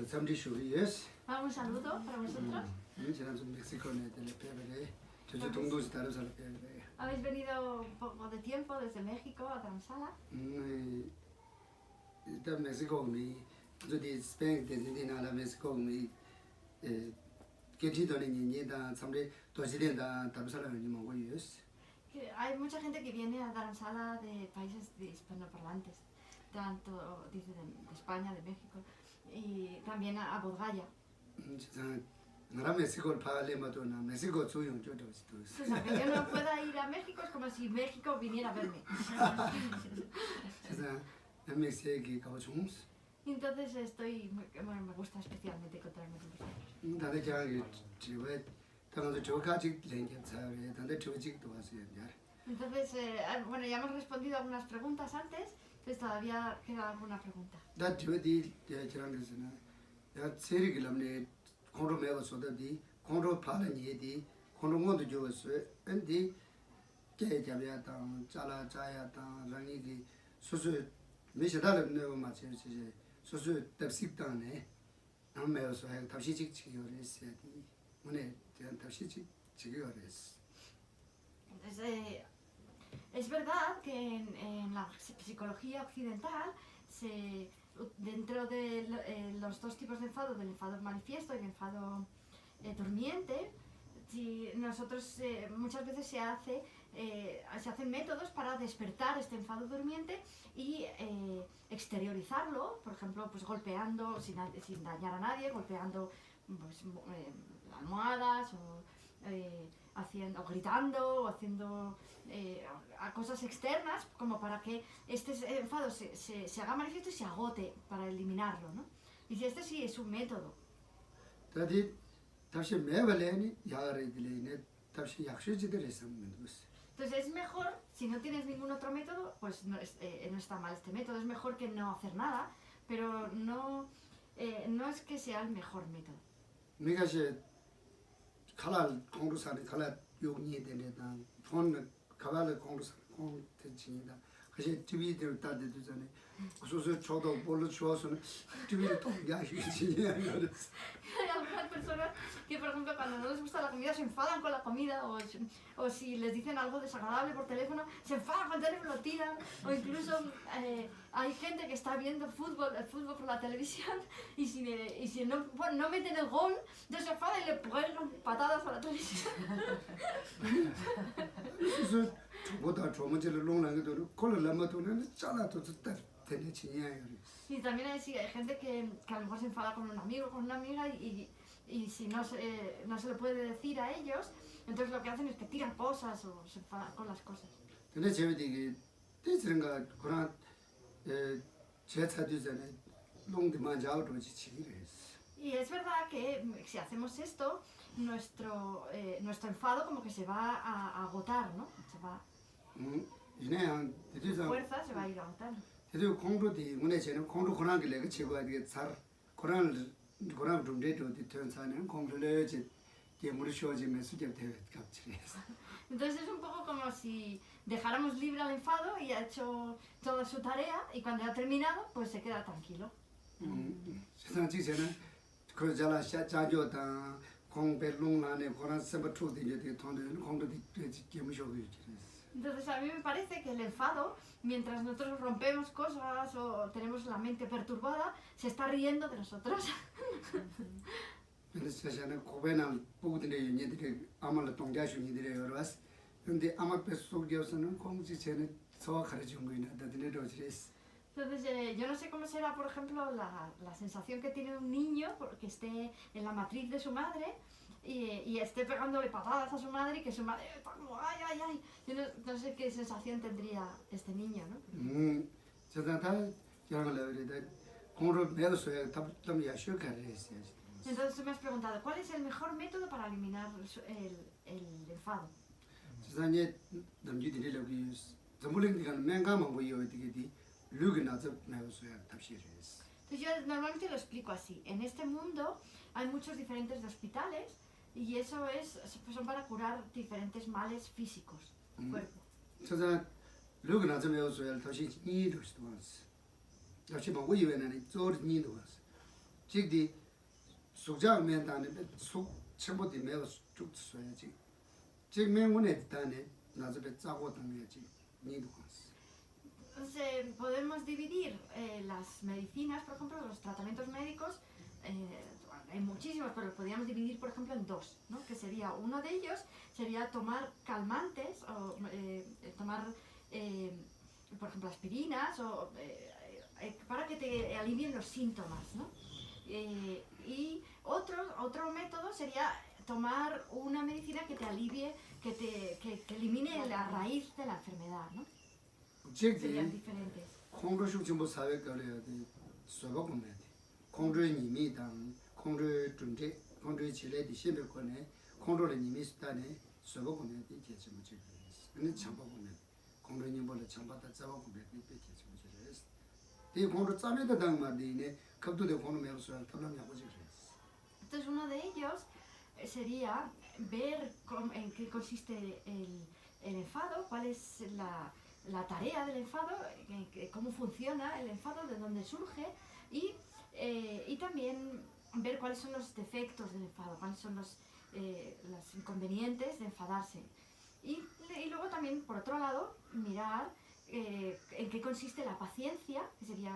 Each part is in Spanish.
somebody should yes. Un saludo para vosotros. México yo tengo estar Habéis venido un poco de tiempo desde México a Dharamsala. 일단 멕시코미 저기 스페인 대진이나 멕시코미 게티도는 이니다 삼리 도시된다 담살하는 뭐 거예스. Hay mucha gente que viene a Dharamsala de países hispanoparlantes, tanto dice de España, de México, y también a Bodgaya. 나라 멕시코를 파알레마도나 멕시코 조용 줘도 있어. O sea, que yo no pueda ir a México es como si México viniera a verme. 멕시코에 가고 좀 Entonces bueno, me gusta especialmente encontrarme con vosotros. 다들 저기 집에 당도 저까지 랭게 사회 다들 저직도 왔어요. Entonces, bueno, ya hemos respondido algunas preguntas antes, entonces todavía queda alguna pregunta. 나 저디 저랑 그랬으나 야 세리길람네 공로 매고 쏟아디 공로 파는 얘디 공로 모두 좋았어. 근데 개잡야다 잘라 자야다 랑이기 수수 미셔다를 내고 맞지 수수 답식단에 안 매워서 해 다시 직지기를 했어야 돼. 오늘 제가 다시 직지기를 했어. Entonces, es verdad que en la psicología occidental, dentro de los dos tipos de enfado, del enfado manifiesto y el enfado durmiente, si nosotros muchas veces se hacen métodos para despertar este enfado durmiente y exteriorizarlo, por ejemplo, pues golpeando sin dañar a nadie, golpeando pues, almohadas o gritando o haciendo cosas externas como para que este enfado se haga manifiesto y se agote para eliminarlo, ¿no? Y si este sí es un método. Entonces es mejor, si no tienes ningún otro método, pues no está mal este método, es mejor que no hacer nada, pero no es que sea el mejor método. 칼날 공루산에 칼날 용이 되네다 돈 가발을 공루산 공대진이다 그래서 TV들 따대도 전에 그래서 저도 뭘로 좋아서는 TV를 또 야시지 그랬어. Hay algunas personas que, por ejemplo, cuando no les gusta la comida se enfadan con la comida o si les dicen algo desagradable por teléfono, se enfadan con el teléfono, lo tiran, o incluso hay gente que está viendo el fútbol por la televisión y si no meten el gol, entonces se enfadan y le pegan patadas a la televisión. 그래서 보다 조문제를 놓는 것도 그걸 넘어도는 잘라도 되는 친이야. Y también hay gente que a lo mejor se enfada con un amigo, con una amiga y si no se lo puede decir a ellos, entonces lo que hacen es que tiran cosas o se enfadan con las cosas. 근데 재미있게 대체는가 그런 제차도 전에 농대만 잡으러 지치기를 했어. Y es verdad que si hacemos esto, nuestro enfado como que se va a agotar, ¿no? Se va, su fuerza se va a ir agotando. 그래도 공부도 문에 저는 공부 권한 게 내가 제가 이게 잘 권한 좀 내도 되는 공부를 이제 게임을 쉬어지면 수제 대 갑질해서. Entonces es un poco como si dejáramos libre al enfado y ha hecho toda su tarea y cuando ha terminado pues se queda tranquilo. 세상 지세는 그 잘라 자주다 공배롱란에 권한 서버투도 이제 돈을 공부도 게임을 쉬어지고. Entonces a mí me parece que el enfado, mientras nosotros rompemos cosas o tenemos la mente perturbada, se está riendo de nosotros. 그래서 저는 고배나 부부들의 얘기들이 아마도 동자신이들이 여러왔어. 근데 아마 뱃속에서는 공지 전에 소화 가르쳐 준 거이나 다들이 어지레스. Entonces yo no sé cómo será, por ejemplo, la sensación que tiene un niño que esté en la matriz de su madre y esté pegándole patadas a su madre y que su madre está como ay, ay, ay. Yo no sé qué sensación tendría este niño, ¿no? Entonces tú me has preguntado, ¿cuál es el mejor método para eliminar el enfado? Entonces yo normalmente lo explico así. En este mundo hay muchos diferentes hospitales y eso son para curar diferentes males físicos del cuerpo. 직디 숙자면단에 숙 첨부디 매우 쭉 써야지 직맹원에 단에 나저배 짜고 당해야지 니도 갔어. Entonces, podemos dividir las medicinas, por ejemplo, los tratamientos médicos, hay muchísimos, pero los podríamos dividir, por ejemplo, en dos, ¿no? Que sería, uno de ellos sería tomar calmantes o tomar, por ejemplo, aspirinas o, para que te alivien los síntomas, ¿no? Y otro método sería tomar una medicina que te alivie, que elimine la raíz de la enfermedad, ¿no? Serían 직디 diferentes. 공로식 정보 사회 거래야 돼. 서버 보면 돼. 공로의 님이 당 공로의 존재 공로의 지뢰의 심백권에 공로의 님이 수단에 서버 보면 돼. 계속 뭐 지금. 근데 참바 보면 공로의 님보다 참바다 잡아 보면 돼. 계속 뭐 지금. 이 공로 짜매다 당 말이네. 갑도대 공로 매우서 탐나면 하고 지금. Entonces uno de ellos sería ver en qué consiste el enfado, cuál es la tarea del enfado, cómo funciona el enfado, de dónde surge y también ver cuáles son los defectos del enfado, cuáles son los inconvenientes de enfadarse. Y luego también, por otro lado, mirar en qué consiste la paciencia, que sería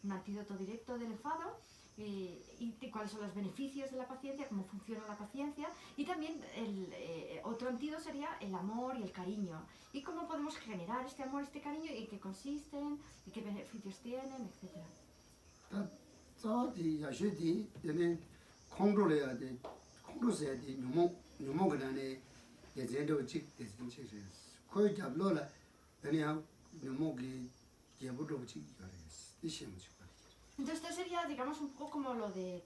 un antídoto directo del enfado, y cuáles son los beneficios de la paciencia, cómo funciona la paciencia, y también otro antídoto sería el amor y el cariño, y cómo podemos generar este amor, este cariño, y en qué consisten, y qué beneficios tienen, etc. 저디 야시디 얘네 공로래야 돼. 공로서야 돼. 묘목이라네 예전도 직 대신 책에서 거의 잡로라 그냥 묘목이 예부도 직 이거랬어. 이 시험 줄 Entonces esto sería, digamos, un poco como lo de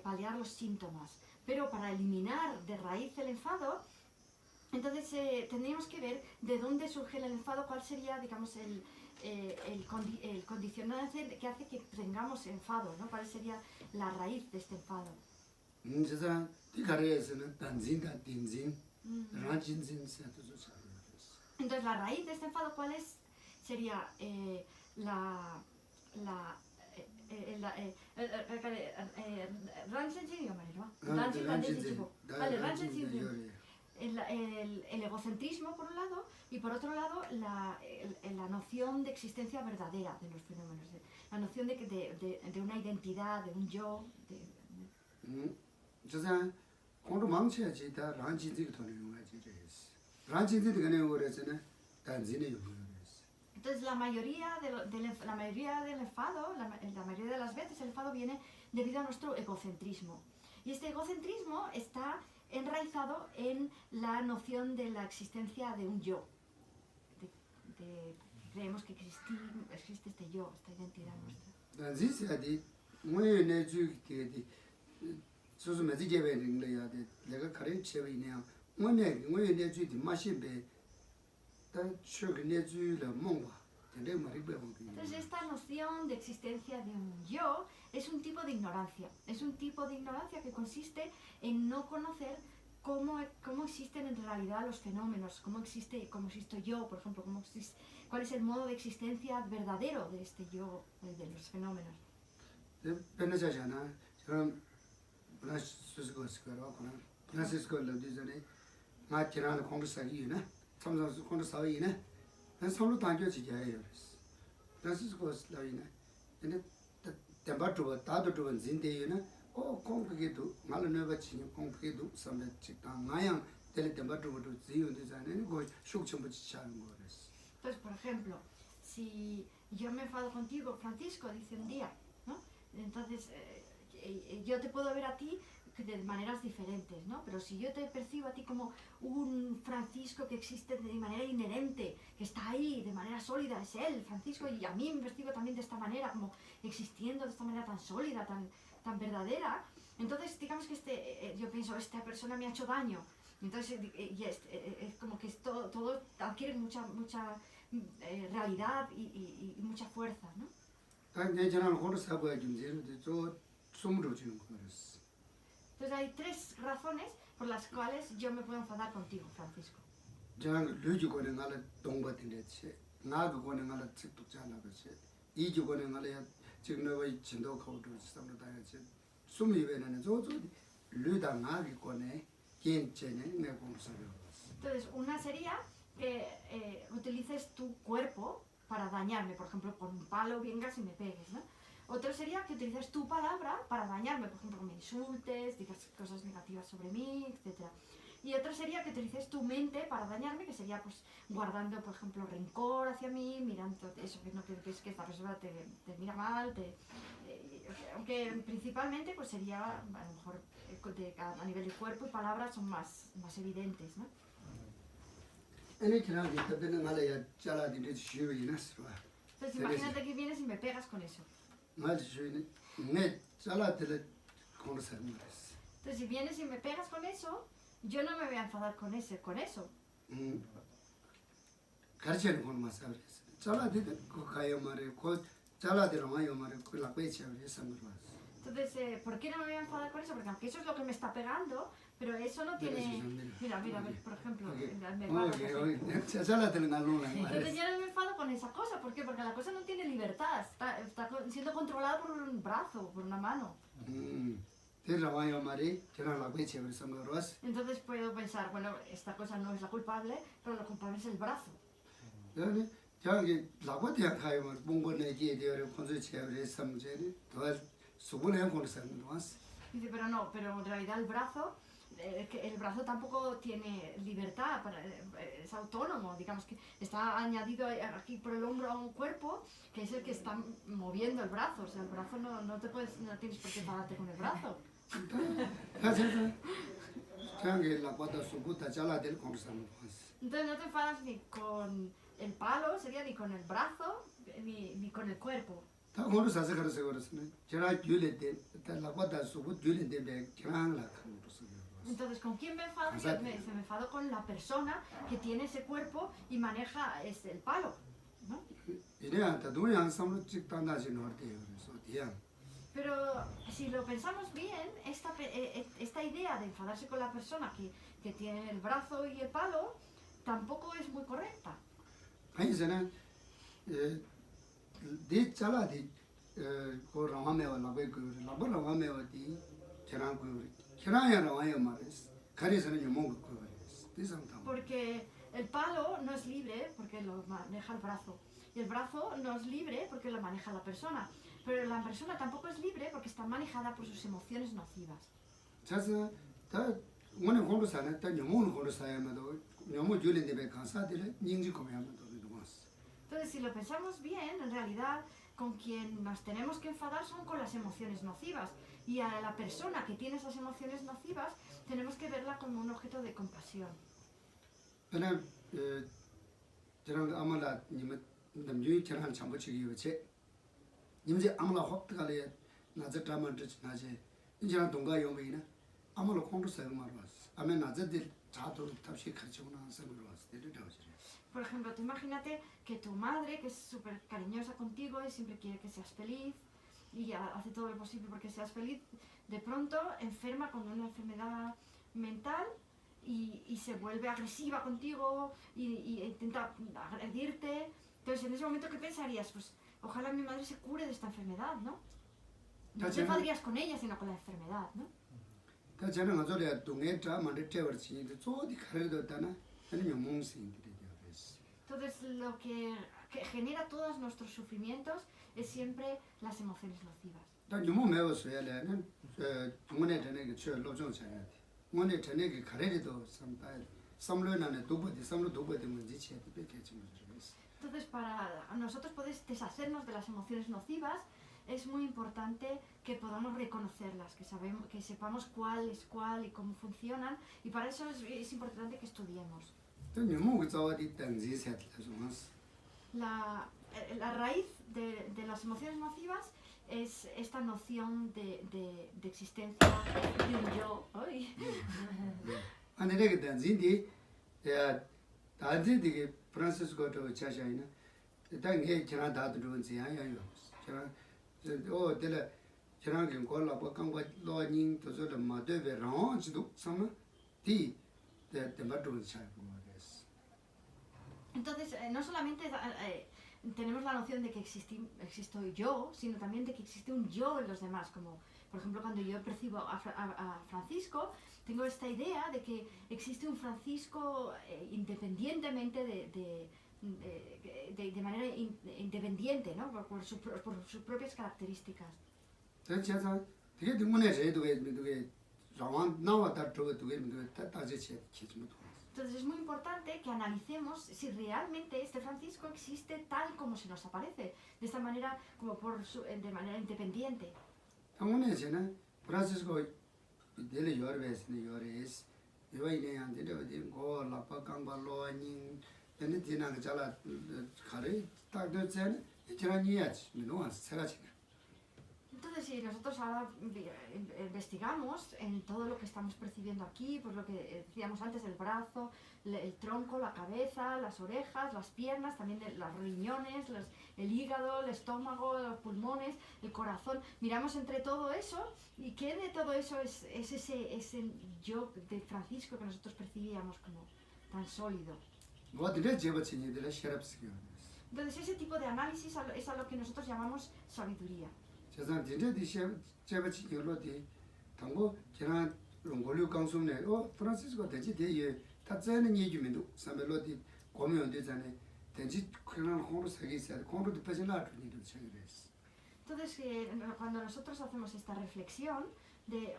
paliar los síntomas, pero para eliminar de raíz el enfado, entonces tendríamos que ver de dónde surge el enfado, cuál sería, digamos, el condicionante que hace que tengamos enfado, ¿no? ¿Cuál sería la raíz de este enfado? 진짜 디가레에서는 단진다 딘진 라진진 세트도 잘 Entonces la raíz de este enfado, ¿cuál es? Sería el egocentrismo por un lado y por otro lado la noción de existencia verdadera de los fenómenos, la noción de una identidad, de un yo. 진짜 공로 망쳐야지 다 란진들이 더 유용하지 그랬어. 란진들이 그냥 그랬잖아. 단진의 유용했어. Entonces la mayoría del enfado, la mayoría de las veces el enfado viene debido a nuestro egocentrismo. Y este egocentrismo está enraizado en la noción de la existencia de un yo. Creemos que existe este yo, esta identidad nuestra. 단진세야디 뭐에 내주기 소소 매지게베는 거야 돼. 내가 가르쳐 채비냐. 뭐에 내주디 마시베 Entonces esta noción de existencia de un yo es un tipo de ignorancia. Es un tipo de ignorancia que consiste en no conocer cómo existen en realidad los fenómenos, cómo existo yo, por ejemplo, cuál es el modo de existencia verdadero de este yo, de los fenómenos. 참선수 콘도 사회이네. 난 서로 당겨지게 해요. 그래서 그것을 나이네. 근데 대바도 다도 좀 진대요네. 공부게도 말을 내가지 공부게도 선배 직당 마양 될 대바도도 지요되잖아요. 그 숙청부지 차는 거랬어. Pues por ejemplo, si yo me enfado contigo, Francisco dice un día, ¿no? Entonces yo te puedo ver a ti de maneras diferentes, ¿no? Pero si yo te percibo a ti como un Francisco que existe de manera inherente, que está ahí de manera sólida, es él, Francisco, y a mí me percibo también de esta manera, como existiendo de esta manera tan sólida, tan verdadera, entonces digamos que yo pienso, esta persona me ha hecho daño, entonces es como que todo adquiere mucha realidad y mucha fuerza, ¿no? Entonces hay tres razones por las cuales yo me puedo enfadar contigo, Francisco. 지금 내가 진도 거도 삼도 다야지 숨이 배는 저저 류다 나기 거네 괜찮네 내 공사요. Entonces, una sería que utilices tu cuerpo para dañarme, por ejemplo, con un palo vengas y me pegues, ¿no? Otro sería que utilices tu palabra para dañarme, por ejemplo, que me insultes, digas cosas negativas sobre mí, etc. Y otro sería que utilices tu mente para dañarme, que sería pues guardando, por ejemplo, rencor hacia mí, mirando eso que no quieres que esta persona te mira mal, aunque principalmente pues sería a lo mejor a nivel de cuerpo y palabras son más evidentes, ¿no? Entonces imagínate que vienes y me pegas con eso. Entonces si vienes y me pegas con eso, yo no me voy a enfadar con eso. Entonces, ¿por qué no me voy a enfadar con eso? Porque aunque eso es lo que me está pegando, pero eso no tiene... Mira, por ejemplo, me Entonces yo no me enfado con esa cosa. ¿Por qué? Porque la cosa no tiene libertad. Está siendo controlada por un brazo, por una mano. Entonces puedo pensar, bueno, esta cosa no es la culpable, pero lo culpable es el brazo. Dice, pero no, pero en realidad el brazo tampoco tiene libertad, es autónomo, digamos que está añadido aquí por el hombro a un cuerpo que es el que está moviendo el brazo, o sea, el brazo no tienes por qué enfadarte con el brazo. Entonces no te enfadas ni con el palo, sería ni con el brazo, ni con el cuerpo. Entonces, ¿con quién me enfado? Me enfado con la persona que tiene ese cuerpo y maneja el palo, ¿no? Pero si lo pensamos bien, esta idea de enfadarse con la persona que tiene el brazo y el palo tampoco es muy correcta. Porque el palo no es libre porque lo maneja el brazo. Y el brazo no es libre porque lo maneja la persona. Pero la persona tampoco es libre porque está manejada por sus emociones nocivas. Entonces, si lo pensamos bien, en realidad con quien nos tenemos que enfadar son con las emociones nocivas. Y a la persona que tiene esas emociones nocivas tenemos que verla como un objeto de compasión. Por ejemplo, tú imagínate que tu madre, que es súper cariñosa contigo y siempre quiere que seas feliz y hace todo lo posible porque seas feliz, de pronto enferma con una enfermedad mental y se vuelve agresiva contigo y intenta agredirte. Entonces, en ese momento, ¿qué pensarías? Pues ojalá mi madre se cure de esta enfermedad, ¿no? No te enfadarías con ella, sino con la enfermedad, ¿no? Entonces, lo que genera todos nuestros sufrimientos es siempre las emociones nocivas. Entonces, para nosotros poder deshacernos de las emociones nocivas, es muy importante que podamos reconocerlas, que sepamos cuál es cuál y cómo funcionan, y para eso es importante que estudiemos. La raíz de las emociones nocivas es esta noción de existencia de un yo. Entonces, no solamente tenemos la noción de que existo yo, sino también de que existe un yo en los demás, como por ejemplo cuando yo percibo a Francisco, tengo esta idea de que existe un Francisco independientemente de manera independiente, ¿no? por sus propias características. 대체상 되게 등문에 저희도 라완 나와다 저거 두개 다제체 기준도. Entonces es muy importante que analicemos si realmente este Francisco existe tal como se nos aparece, de esta manera como de manera independiente. 당문에 저는 프란시스코 데리 요르베스니 요레스 요이네 안데 어디 고 라파강발로니 베네티나 그자라 가래 딱들 이제라니야지 민노아 세가지. Entonces, si nosotros ahora investigamos en todo lo que estamos percibiendo aquí, pues lo que decíamos antes, el brazo, el tronco, la cabeza, las orejas, las piernas, también los riñones, el hígado, el estómago, los pulmones, el corazón, miramos entre todo eso, y qué de todo eso es ese yo de Francisco que nosotros percibíamos como tan sólido. Entonces, ese tipo de análisis es a lo que nosotros llamamos sabiduría. 세상 진짜 제바치 열로디 당고 지난 롱골류 강수네 프란시스코 대지 대에 다자는 얘기면도 사멜로디 고면 되잖아요. 대지 그런 홍로 세계에서 홍로도 빠져나 그니도 생각했어. Entonces, cuando nosotros hacemos esta reflexión de,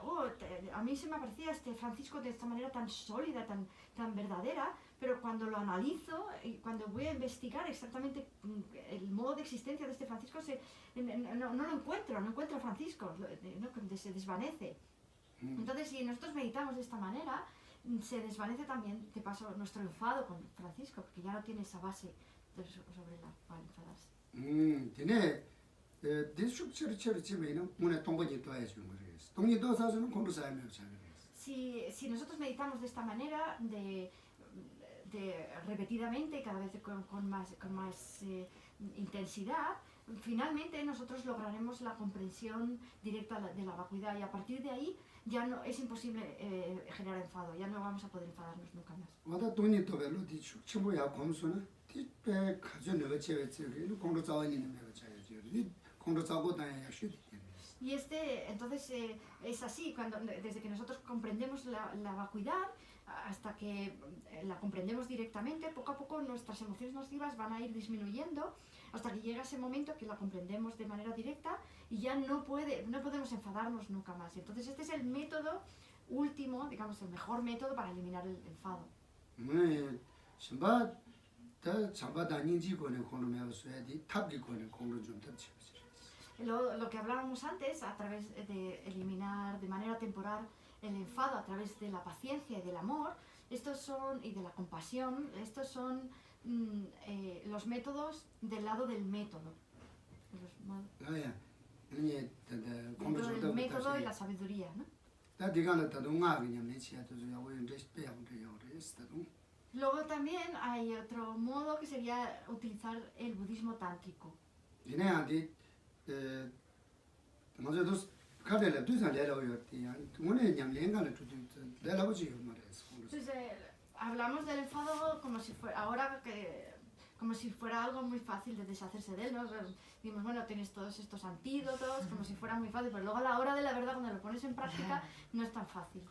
a mí se me aparecía este Francisco de esta manera tan sólida, tan verdadera, pero cuando lo analizo y cuando voy a investigar exactamente el modo de existencia de este Francisco, no lo encuentro, no encuentro a Francisco, se desvanece. Entonces, si nosotros meditamos de esta manera, se desvanece también, de paso, nuestro enfado con Francisco, porque ya no tiene esa base sobre la cual enfadarse. tiene Si nosotros meditamos de esta manera, repetidamente y cada vez con más intensidad, finalmente nosotros lograremos la comprensión directa de la vacuidad, y a partir de ahí ya no es imposible generar enfado, ya no vamos a poder enfadarnos nunca más. Y entonces es así, desde que nosotros comprendemos la vacuidad hasta que la comprendemos directamente, poco a poco nuestras emociones nocivas van a ir disminuyendo hasta que llega ese momento que la comprendemos de manera directa y ya no podemos enfadarnos nunca más. Entonces este es el método último, digamos el mejor método para eliminar el enfado. Lo que hablábamos antes, a través de eliminar de manera temporal el enfado a través de la paciencia y del amor, y de la compasión, estos son los métodos del lado del método. El método y la sabiduría, ¿no? Luego también hay otro modo que sería utilizar el budismo tántrico. Entonces, hablamos del enfado como si fuera como si fuera algo muy fácil de deshacerse de él, ¿no? Dimos, bueno, tienes todos estos antídotos, como si fuera muy fácil, pero luego a la hora de la verdad, cuando lo pones en práctica, no es tan fácil.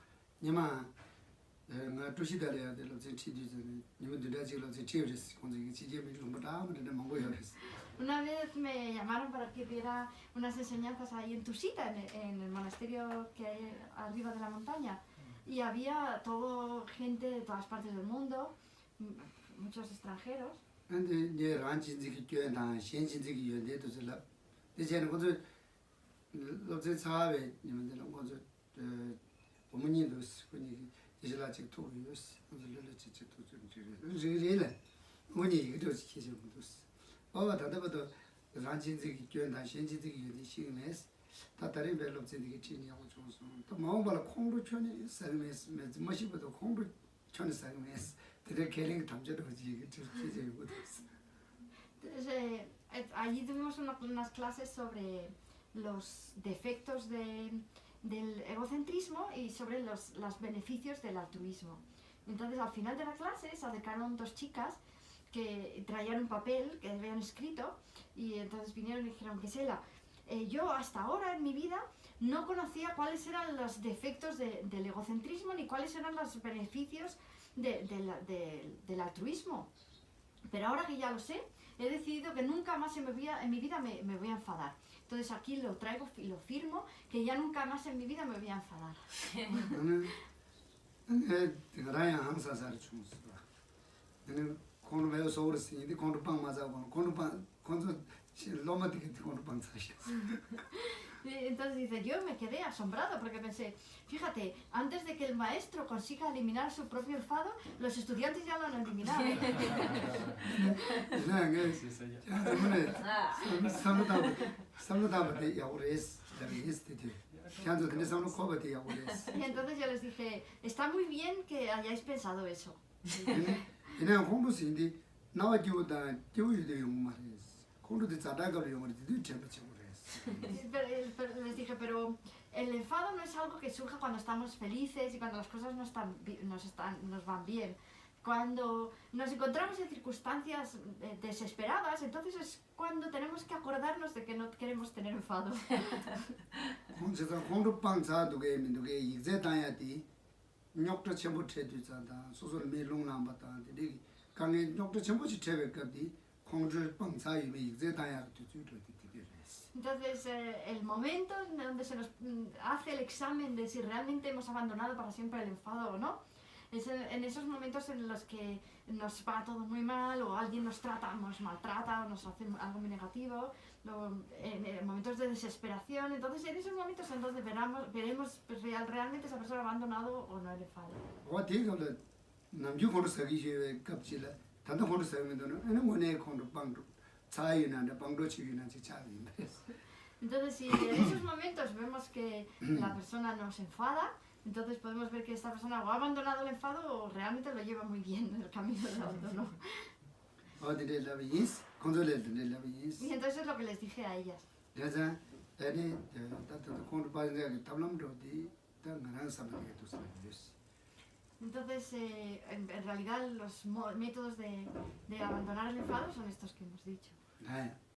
Una vez me llamaron para que diera unas enseñanzas ahí en Tusita, en el monasterio que hay arriba de la montaña, y había gente de todas partes del mundo, muchos extranjeros. Entonces, allí tuvimos unas clases sobre los defectos del egocentrismo y sobre los beneficios del altruismo. Entonces, al final de la clase se acercaron dos chicas que traían un papel que habían escrito y entonces vinieron y dijeron, Gisela, yo hasta ahora en mi vida no conocía cuáles eran los defectos del egocentrismo ni cuáles eran los beneficios del altruismo. Pero ahora que ya lo sé, he decidido que nunca más en mi vida me voy a enfadar. Entonces aquí lo traigo y lo firmo, que ya nunca más en mi vida me voy a enfadar. Raya Hansa Sarchus. Con veo sobre si de con pan más agua, con pan, con loma de con pan sachas. Entonces dice, yo me quedé asombrado porque pensé, fíjate, antes de que el maestro consiga eliminar su propio enfado, los estudiantes ya lo han eliminado. Y entonces yo les dije, está muy bien que hayáis pensado eso. Pero les dije, pero el enfado no es algo que surja cuando estamos felices y cuando las cosas nos van bien. Cuando nos encontramos en circunstancias desesperadas, entonces es cuando tenemos que acordarnos de que no queremos tener enfado. Entonces, el momento en donde se nos hace el examen de si realmente hemos abandonado para siempre el enfado o no, es en esos momentos en los que nos va todo muy mal o alguien nos maltrata o nos hace algo muy negativo, en momentos de desesperación. Entonces, en esos momentos en donde veremos realmente esa persona ha abandonado o no el enfado. Entonces, si en esos momentos vemos que la persona nos enfada, entonces podemos ver que esta persona o ha abandonado el enfado o realmente lo lleva muy bien en el camino del abandono. Y entonces es lo que les dije a ellas. Entonces, en realidad los métodos de abandonar el enfado son estos que hemos dicho.